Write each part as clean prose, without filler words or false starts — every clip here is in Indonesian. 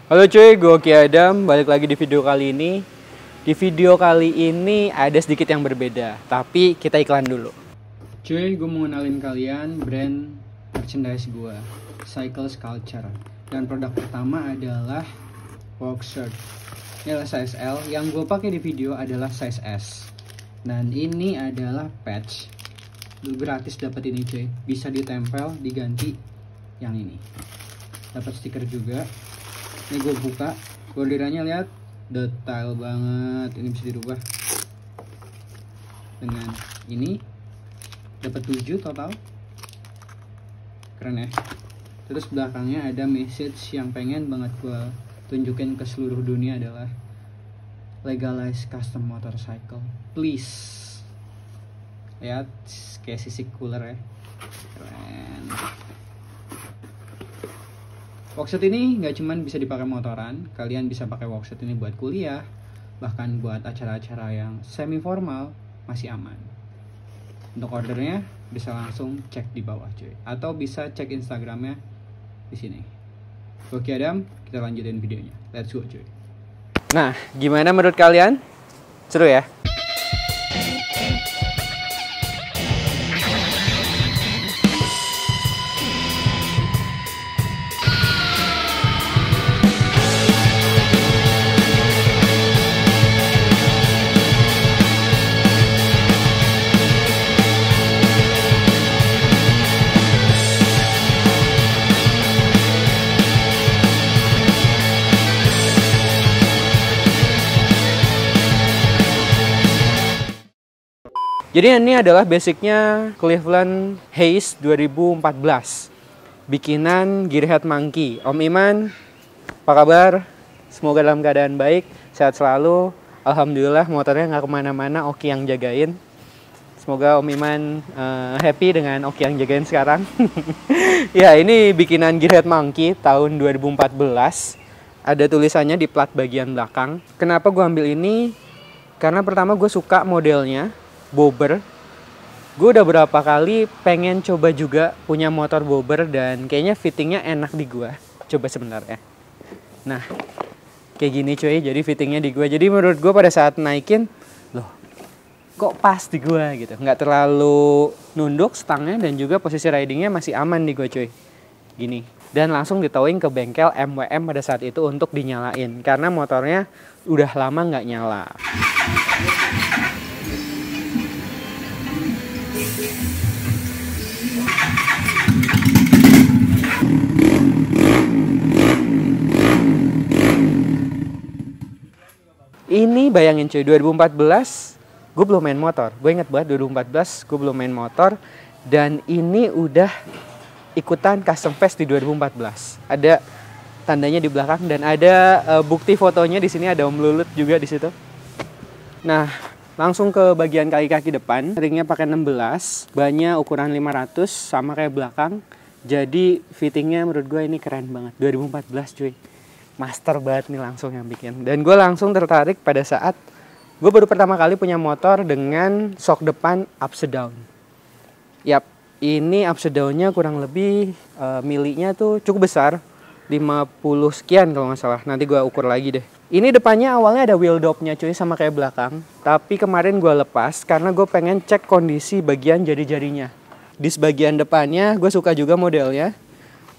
Halo cuy, gue Oki Adam, balik lagi di video kali ini. Di video kali ini ada sedikit yang berbeda, tapi kita iklan dulu. Cuy, gue mau kenalin kalian brand merchandise gue, Cycle Culture. Dan produk pertama adalah work shirt. Ini adalah size L, yang gue pakai di video adalah size S. Dan ini adalah patch. Lu gratis dapat ini cuy, bisa ditempel, diganti yang ini. Dapat stiker juga. Ini gue buka, bordirannya lihat detail banget. Ini bisa dirubah dengan ini. Dapat 7 total, keren ya. Terus belakangnya ada message yang pengen banget gue tunjukin ke seluruh dunia adalah legalize custom motorcycle please. Lihat kayak sisik cooler ya, keren. Workshop ini nggak cuman bisa dipakai motoran, kalian bisa pakai workshop ini buat kuliah, bahkan buat acara-acara yang semi formal masih aman. Untuk ordernya bisa langsung cek di bawah cuy, atau bisa cek Instagramnya di sini. Oke Adam, kita lanjutin videonya. Let's go cuy. Nah, gimana menurut kalian? Seru ya? Jadi ini adalah basicnya Cleveland Hayes 2014, bikinan Gearhead Monkey. Om Iman, apa kabar? Semoga dalam keadaan baik, sehat selalu. Alhamdulillah motornya nggak kemana-mana, Oki yang jagain. Semoga Om Iman happy dengan Oki yang jagain sekarang. Ya, ini bikinan Gearhead Monkey tahun 2014. Ada tulisannya di plat bagian belakang. Kenapa gue ambil ini? Karena pertama gue suka modelnya. Bobber, gue udah berapa kali pengen coba juga punya motor bobber dan kayaknya fittingnya enak di gue. Coba sebentar ya. Nah, kayak gini cuy, jadi fittingnya di gue. Jadi menurut gue pada saat naikin, loh, kok pas di gue gitu. Nggak terlalu nunduk stangnya dan juga posisi ridingnya masih aman di gue cuy. Gini. Dan langsung ditowing ke bengkel MWM pada saat itu untuk dinyalain karena motornya udah lama nggak nyala. Ini bayangin cuy, 2014 gue belum main motor. Gue inget banget 2014 gue belum main motor. Dan ini udah ikutan custom fest di 2014. Ada tandanya di belakang dan ada bukti fotonya di sini, ada Om Lulut juga di situ. Nah, langsung ke bagian kaki-kaki depan. Ringnya pakai 16, bannya ukuran 500 sama kayak belakang. Jadi fittingnya menurut gue ini keren banget. 2014 cuy. Master banget nih langsung yang bikin. Dan gue langsung tertarik pada saat gue baru pertama kali punya motor dengan shock depan upside down. Yap, ini upside downnya kurang lebih milinya tuh cukup besar, 50 sekian kalau nggak salah. Nanti gue ukur lagi deh. Ini depannya awalnya ada wheel dopnya cuy sama kayak belakang. Tapi kemarin gue lepas karena gue pengen cek kondisi bagian jari-jarinya. Di sebagian depannya gue suka juga modelnya,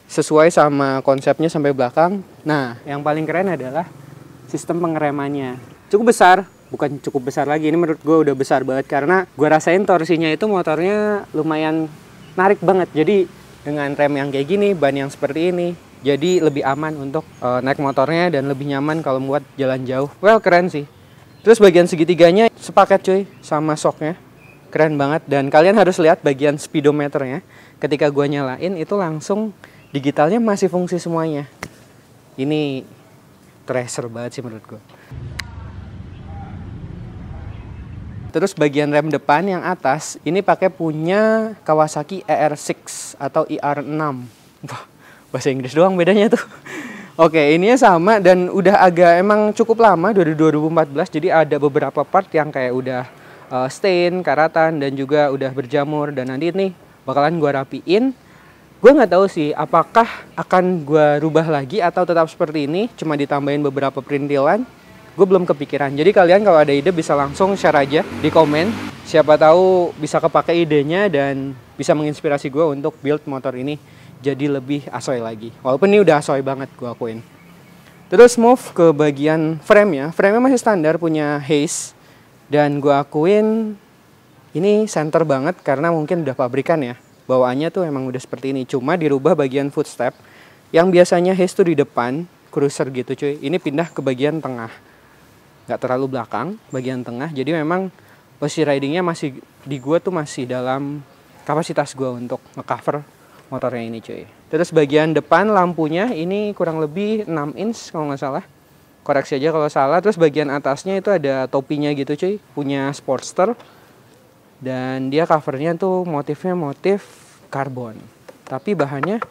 sesuai sama konsepnya sampai belakang. Nah, yang paling keren adalah sistem pengeremannya. Cukup besar, bukan cukup besar lagi. Ini menurut gue udah besar banget karena gue rasain torsinya itu motornya lumayan narik banget. Jadi dengan rem yang kayak gini, ban yang seperti ini, jadi lebih aman untuk naik motornya dan lebih nyaman kalau buat jalan jauh. Well, keren sih. Terus bagian segitiganya sepaket cuy sama shocknya. Keren banget. Dan kalian harus lihat bagian speedometernya. Ketika gue nyalain itu langsung digitalnya masih fungsi semuanya. Ini tracer banget sih menurut gue. Terus bagian rem depan yang atas ini pakai punya Kawasaki ER6 atau ER6. Wah, bahasa Inggris doang bedanya tuh. Oke, ininya sama dan udah agak emang cukup lama dari 2014. Jadi ada beberapa part yang kayak udah stain, karatan dan juga udah berjamur dan nanti nih bakalan gua rapiin Gue nggak tahu sih apakah akan gue rubah lagi atau tetap seperti ini, cuma ditambahin beberapa perintilan. Gue belum kepikiran. Jadi kalian kalau ada ide bisa langsung share aja di komen. Siapa tahu bisa kepake idenya dan bisa menginspirasi gue untuk build motor ini jadi lebih asoy lagi. Walaupun ini udah asoy banget gue akuin. Terus move ke bagian frame-nya. Frame-nya masih standar punya Hayes. Dan gue akuin ini center banget karena mungkin udah pabrikan ya. Bawaannya tuh emang udah seperti ini. Cuma dirubah bagian footstep. Yang biasanya Hayes tuh di depan, cruiser gitu cuy. Ini pindah ke bagian tengah. Gak terlalu belakang, bagian tengah. Jadi memang posisi ridingnya masih di gue tuh masih dalam kapasitas gue untuk nge-cover motornya ini cuy. Terus bagian depan lampunya ini kurang lebih 6 inch kalau nggak salah. Koreksi aja kalau salah. Terus bagian atasnya itu ada topinya gitu cuy. Punya Sportster. Dan dia covernya tuh motifnya motif karbon. Tapi bahannya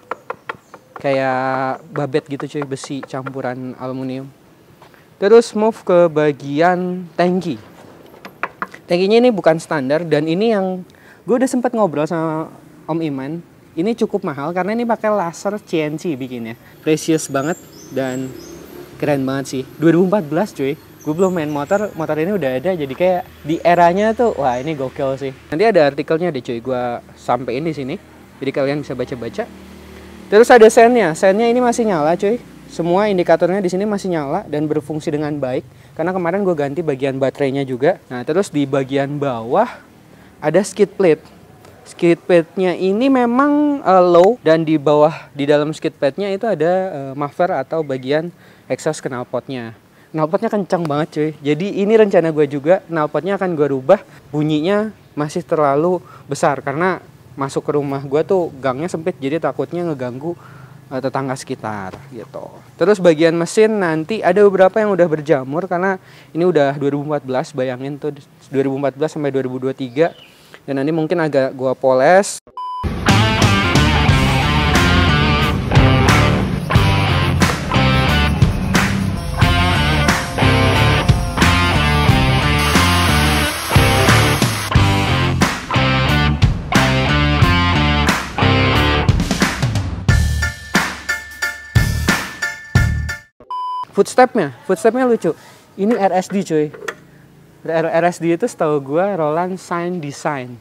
kayak babet gitu cuy. Besi campuran aluminium. Terus move ke bagian tangki. Tangkinya ini bukan standar. Dan ini yang gue udah sempat ngobrol sama Om Iman. Ini cukup mahal karena ini pakai laser CNC bikinnya. Precious banget dan keren banget sih. 2014 cuy. Gue belum main motor ini udah ada. Jadi kayak di eranya tuh, wah ini gokil sih. Nanti ada artikelnya deh cuy, gue sampein di sini. Jadi kalian bisa baca-baca. Terus ada sennya. Sennya ini masih nyala cuy. Semua indikatornya di sini masih nyala dan berfungsi dengan baik. Karena kemarin gue ganti bagian baterainya juga. Nah terus di bagian bawah ada skid plate. Skid plate-nya ini memang low dan di bawah di dalam skid plate-nya itu ada muffler atau bagian exhaust knalpotnya. Knalpotnya kencang banget cuy. Jadi ini rencana gue juga, knalpotnya akan gue rubah, bunyinya masih terlalu besar karena masuk ke rumah gue tuh gangnya sempit jadi takutnya ngeganggu tetangga sekitar gitu. Terus bagian mesin nanti ada beberapa yang udah berjamur karena ini udah 2014, bayangin tuh 2014 sampai 2023. Dan nanti mungkin agak gua poles. Footstepnya lucu. Ini RSD cuy. RSD itu setahu gue Roland Sign Design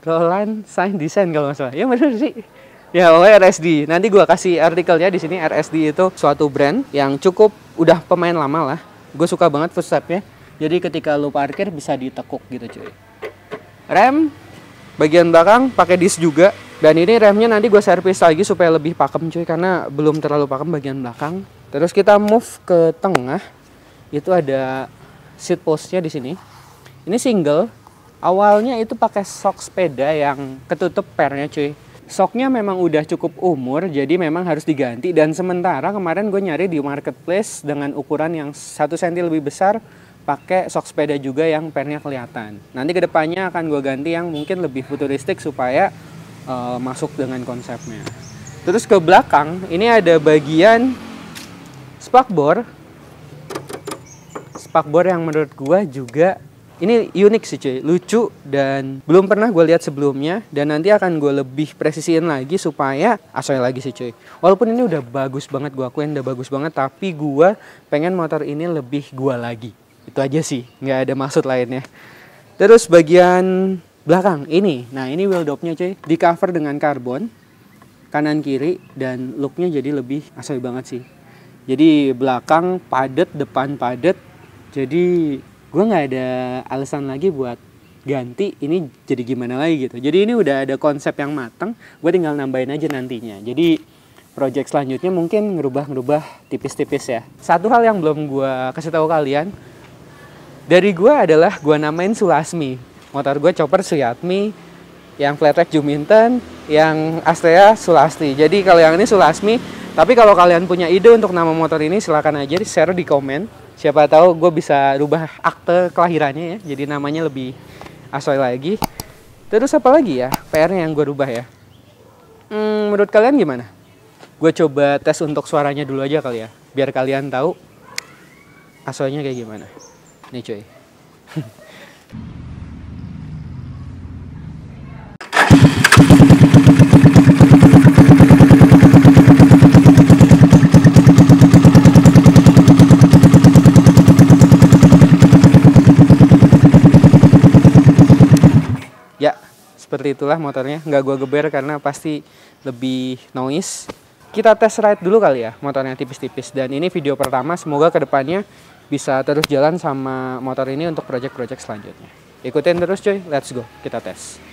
kalau nggak salah. Ya bener sih. Ya pokoknya RSD. Nanti gue kasih artikelnya di sini. RSD itu suatu brand yang cukup udah pemain lama lah. Gue suka banget footstepnya. Jadi ketika lu parkir bisa ditekuk gitu cuy. Rem bagian belakang pakai disc juga. Dan ini remnya nanti gue servis lagi supaya lebih pakem cuy karena belum terlalu pakem bagian belakang. Terus kita move ke tengah. Itu ada seat postnya di sini. Ini single. Awalnya itu pakai sok sepeda yang ketutup pernya cuy. Soknya memang udah cukup umur, jadi memang harus diganti. Dan sementara kemarin gue nyari di marketplace dengan ukuran yang 1 cm lebih besar, pakai sok sepeda juga yang pernya kelihatan. Nanti kedepannya akan gue ganti yang mungkin lebih futuristik supaya masuk dengan konsepnya. Terus ke belakang, ini ada bagian spakbor. Spakbor yang menurut gue juga ini unik sih cuy, lucu dan belum pernah gue lihat sebelumnya. Dan nanti akan gue lebih presisiin lagi supaya asoy lagi sih cuy. Walaupun ini udah bagus banget, gue akuin udah bagus banget, tapi gue pengen motor ini lebih gue lagi. Itu aja sih, nggak ada maksud lainnya. Terus bagian belakang ini, nah ini wheel dopnya cuy, di cover dengan karbon kanan kiri dan looknya jadi lebih asoy banget sih. Jadi belakang padet, depan padet. Jadi gue nggak ada alasan lagi buat ganti ini jadi gimana lagi gitu. Jadi ini udah ada konsep yang matang, gue tinggal nambahin aja nantinya. Jadi project selanjutnya mungkin ngerubah tipis-tipis ya. Satu hal yang belum gue kasih tahu kalian, dari gue adalah gue namain Sulasmi. Motor gue chopper Suyatmi, yang flat track Juminten, yang Astrea Sulasti. Jadi kalau yang ini Sulasmi. Tapi kalau kalian punya ide untuk nama motor ini silakan aja di share di komen. Siapa tahu gue bisa rubah akte kelahirannya ya, jadi namanya lebih asoy lagi. Terus apa lagi ya PR-nya yang gue rubah ya? Menurut kalian gimana? Gue coba tes untuk suaranya dulu aja kali ya, biar kalian tahu asoynya kayak gimana. Nih cuy. seperti itulah motornya. Nggak gue geber karena pasti lebih noise. Kita tes ride dulu kali ya motornya tipis-tipis. Dan ini video pertama, semoga kedepannya bisa terus jalan sama motor ini untuk project-project selanjutnya. Ikutin terus cuy, let's go, kita tes.